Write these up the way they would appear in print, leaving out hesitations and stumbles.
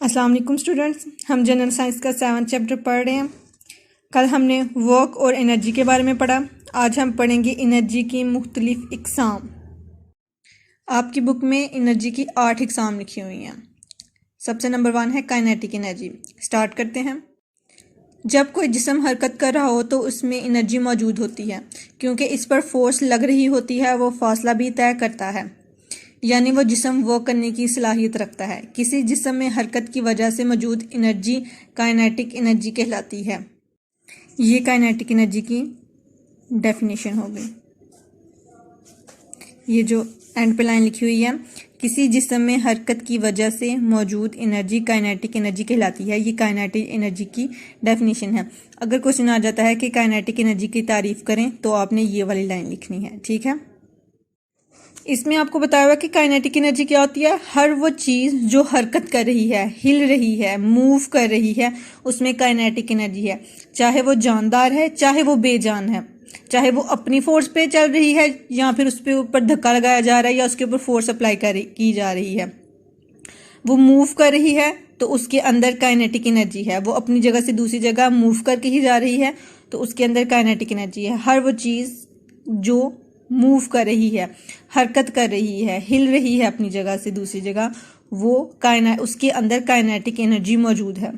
अस्सलाम वालेकुम स्टूडेंट्स, हम जनरल साइंस का 7th चैप्टर पढ़ रहे हैं। कल हमने वर्क और एनर्जी के बारे में पढ़ा। आज हम पढ़ेंगे एनर्जी की मुख्तलिफ इकसाम। आपकी बुक में एनर्जी की 8 इकसाम लिखी हुई हैं। सबसे नंबर 1 है काइनेटिक एनर्जी। स्टार्ट करते हैं। जब कोई जिस्म हरकत कर रहा हो तो उसमें एनर्जी मौजूद होती है, क्योंकि इस पर फोर्स लग रही होती है। वो फासला भी तय करता है, यानी वो जिस्म वर्क करने की सलाहियत रखता है। किसी जिस्म में हरकत की वजह से मौजूद एनर्जी काइनेटिक एनर्जी कहलाती है। ये काइनेटिक एनर्जी की डेफिनेशन हो गई। ये जो एंड पे लाइन लिखी हुई है, किसी जिस्म में हरकत की वजह से मौजूद एनर्जी काइनेटिक एनर्जी कहलाती है। ये काइनेटिक एनर्जी की डेफिनेशन है। अगर क्वेश्चन आ जाता है कि काइनेटिक एनर्जी की तारीफ करें तो आपने ये वाली लाइन लिखनी है, ठीक है। इसमें आपको बताया हुआ कि काइनेटिक एनर्जी क्या होती है। हर वो चीज़ जो हरकत कर रही है, हिल रही है, मूव कर रही है, उसमें काइनेटिक एनर्जी है। चाहे वो जानदार है, चाहे वो बेजान है, चाहे वो अपनी फोर्स पे चल रही है या फिर उस पे ऊपर धक्का लगाया जा रहा है या उसके ऊपर फोर्स अप्लाई की जा रही है। वो मूव कर रही है तो उसके अंदर काइनेटिक एनर्जी है। वो अपनी जगह से दूसरी जगह मूव करके ही जा रही है तो उसके अंदर काइनेटिक एनर्जी है। हर वो चीज़ जो मूव कर रही है, हरकत कर रही है, हिल रही है अपनी जगह से दूसरी जगह, वो उसके अंदर काइनेटिक एनर्जी मौजूद है।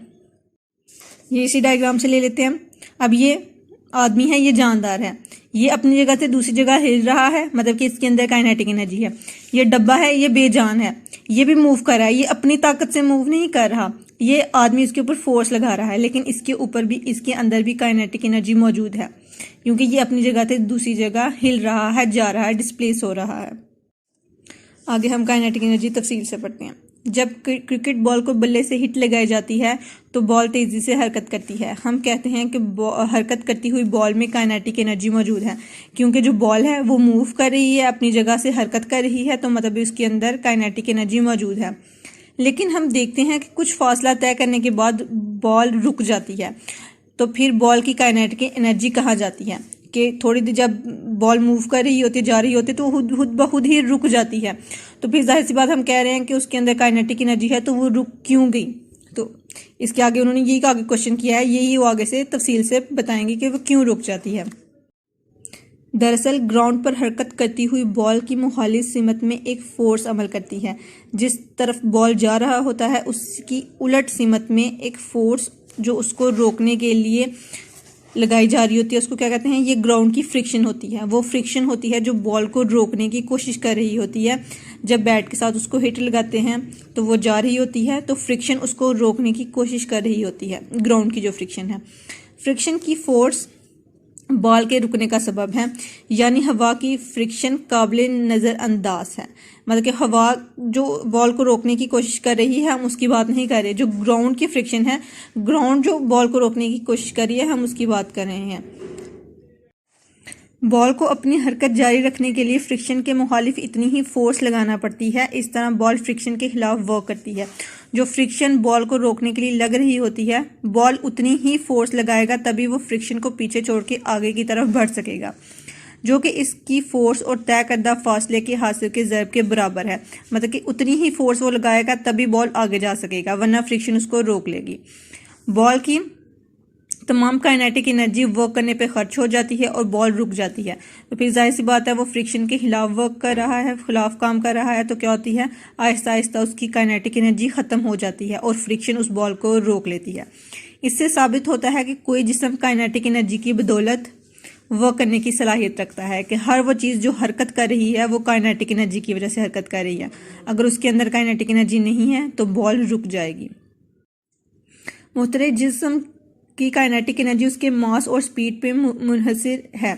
ये इसी डायग्राम से ले लेते हैं। अब ये आदमी है, ये जानदार है, ये अपनी जगह से दूसरी जगह हिल रहा है, मतलब कि इसके अंदर काइनेटिक एनर्जी है। ये डब्बा है, ये बेजान है, ये भी मूव कर रहा है, ये अपनी ताकत से मूव नहीं कर रहा। ये आदमी इसके ऊपर फोर्स लगा रहा है, लेकिन इसके ऊपर भी, इसके अंदर भी काइनेटिक एनर्जी मौजूद है, क्योंकि ये अपनी जगह से दूसरी जगह हिल रहा है, जा रहा है, डिस्प्लेस हो रहा है। आगे हम काइनेटिक एनर्जी तफसील से पढ़ते हैं। जब क्रिकेट बॉल को बल्ले से हिट लगाई जाती है तो बॉल तेजी से हरकत करती है। हम कहते हैं कि हरकत करती हुई बॉल में काइनेटिक एनर्जी मौजूद है, क्योंकि जो बॉल है वो मूव कर रही है, अपनी जगह से हरकत कर रही है, तो मतलब उसके अंदर काइनेटिक एनर्जी मौजूद है। लेकिन हम देखते हैं कि कुछ फासला तय करने के बाद बॉल रुक जाती है, तो फिर बॉल की काइनेटिक एनर्जी कहाँ जाती है कि थोड़ी देर जब बॉल मूव कर रही होती, जा रही होती, तो खुद ब खुद ही रुक जाती है। तो फिर जाहिर सी बात हम कह रहे हैं कि उसके अंदर काइनेटिक एनर्जी है, तो वो रुक क्यों गई। तो इसके आगे उन्होंने यही आगे क्वेश्चन किया है, यही वो आगे से तफसील से बताएंगे कि वो क्यों रुक जाती है। दरअसल ग्राउंड पर हरकत करती हुई बॉल की मुखालिफ सिमत में एक फोर्स अमल करती है। जिस तरफ बॉल जा रहा होता है उसकी उलट सिमत में एक फोर्स जो उसको रोकने के लिए लगाई जा रही होती है, उसको क्या कहते हैं, ये ग्राउंड की फ्रिक्शन होती है। वो फ्रिक्शन होती है जो बॉल को रोकने की कोशिश कर रही होती है। जब बैट के साथ उसको हिट लगाते हैं तो वो जा रही होती है, तो फ्रिक्शन उसको रोकने की कोशिश कर रही होती है। ग्राउंड की जो फ्रिक्शन है, फ्रिक्शन की फोर्स बॉल के रुकने का सबब है, यानी हवा की फ्रिक्शन काबिल नज़रअंदाज है। मतलब कि हवा जो बॉल को रोकने की कोशिश कर रही है, हम उसकी बात नहीं कर रहे। जो ग्राउंड की फ्रिक्शन है, ग्राउंड जो बॉल को रोकने की कोशिश कर रही है, हम उसकी बात कर रहे हैं। बॉल को अपनी हरकत जारी रखने के लिए फ्रिक्शन के मुखालिफ इतनी ही फोर्स लगाना पड़ती है। इस तरह बॉल फ्रिक्शन के खिलाफ वर्क करती है। जो फ्रिक्शन बॉल को रोकने के लिए लग रही होती है, बॉल उतनी ही फोर्स लगाएगा, तभी वो फ्रिक्शन को पीछे छोड़ के आगे की तरफ बढ़ सकेगा, जो कि इसकी फोर्स और तय करदा फासले के हासिल के ज़रब के बराबर है। मतलब कि उतनी ही फोर्स वो लगाएगा तभी बॉल आगे जा सकेगा, वरना फ्रिक्शन उसको रोक लेगी। बॉल की तमाम काइनेटिक एनर्जी वर्क करने पे खर्च हो जाती है और बॉल रुक जाती है। तो फिर जाहिर सी बात है वो फ्रिक्शन के खिलाफ वर्क कर रहा है, खिलाफ काम कर रहा है, तो क्या होती है, आहिस्ता आहिस्ता उसकी काइनेटिक एनर्जी ख़त्म हो जाती है और फ्रिक्शन उस बॉल को रोक लेती है। इससे साबित होता है कि कोई जिस्म काइनेटिक एनर्जी की बदौलत वर्क करने की सलाहियत रखता है, कि हर वो चीज़ जो हरकत कर रही है वो काइनेटिक एनर्जी की वजह से हरकत कर रही है। अगर उसके अंदर काइनेटिक एनर्जी नहीं है तो बॉल रुक जाएगी। मुख्तलिफ जिस्म की काइनेटिक एनर्जी उसके मास और स्पीड पे मुनहसर है।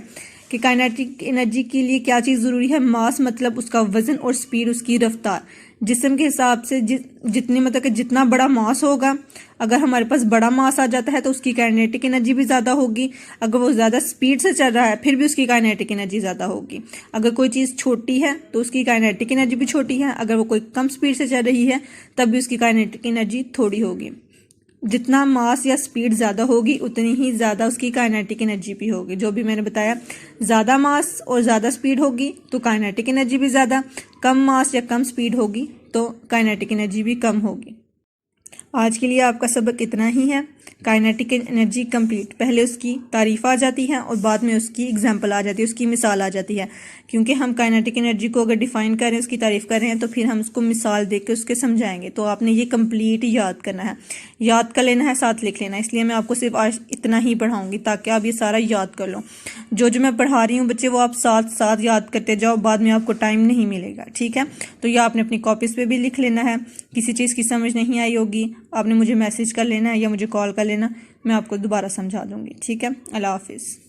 कि काइनेटिक एनर्जी के लिए क्या चीज़ ज़रूरी है, मास मतलब उसका वज़न और स्पीड उसकी रफ्तार। जिस्म के हिसाब से जितने मतलब कि जितना बड़ा मास होगा, अगर हमारे पास बड़ा मास आ जाता है तो उसकी काइनेटिक एनर्जी भी ज़्यादा होगी। अगर वो ज़्यादा स्पीड से चल रहा है फिर भी उसकी काइनेटिक एनर्जी ज़्यादा होगी। अगर कोई चीज़ छोटी है तो उसकी काइनेटिक एनर्जी भी छोटी है। अगर वो कोई कम स्पीड से चल रही है तब भी उसकी काइनेटिक एनर्जी थोड़ी होगी। जितना मास या स्पीड ज़्यादा होगी उतनी ही ज़्यादा उसकी काइनेटिक एनर्जी भी होगी। जो भी मैंने बताया, ज़्यादा मास और ज़्यादा स्पीड होगी तो काइनेटिक एनर्जी भी ज़्यादा, कम मास या कम स्पीड होगी तो काइनेटिक एनर्जी भी कम होगी। आज के लिए आपका सबक इतना ही है। काइनेटिक एनर्जी कंप्लीट, पहले उसकी तारीफ आ जाती है और बाद में उसकी एग्जांपल आ जाती है, उसकी मिसाल आ जाती है। क्योंकि हम काइनेटिक एनर्जी को अगर डिफाइन कर रहे हैं, उसकी तारीफ कर रहे हैं, तो फिर हम उसको मिसाल देकर उसके समझाएंगे। तो आपने ये कंप्लीट याद करना है, याद कर लेना है, साथ लिख लेना है। इसलिए मैं आपको सिर्फ आज इतना ही पढ़ाऊंगी ताकि आप ये सारा याद कर लो। जो मैं पढ़ा रही हूँ बच्चे, वो आप साथ साथ याद करते जाओ, बाद में आपको टाइम नहीं मिलेगा। ठीक है, तो ये आपने अपनी कॉपीज पे भी लिख लेना है। किसी चीज़ की समझ नहीं आई होगी, आपने मुझे मैसेज कर लेना है या मुझे कॉल कर लेना, मैं आपको दोबारा समझा दूंगी। ठीक है, अल्लाह हाफिज़।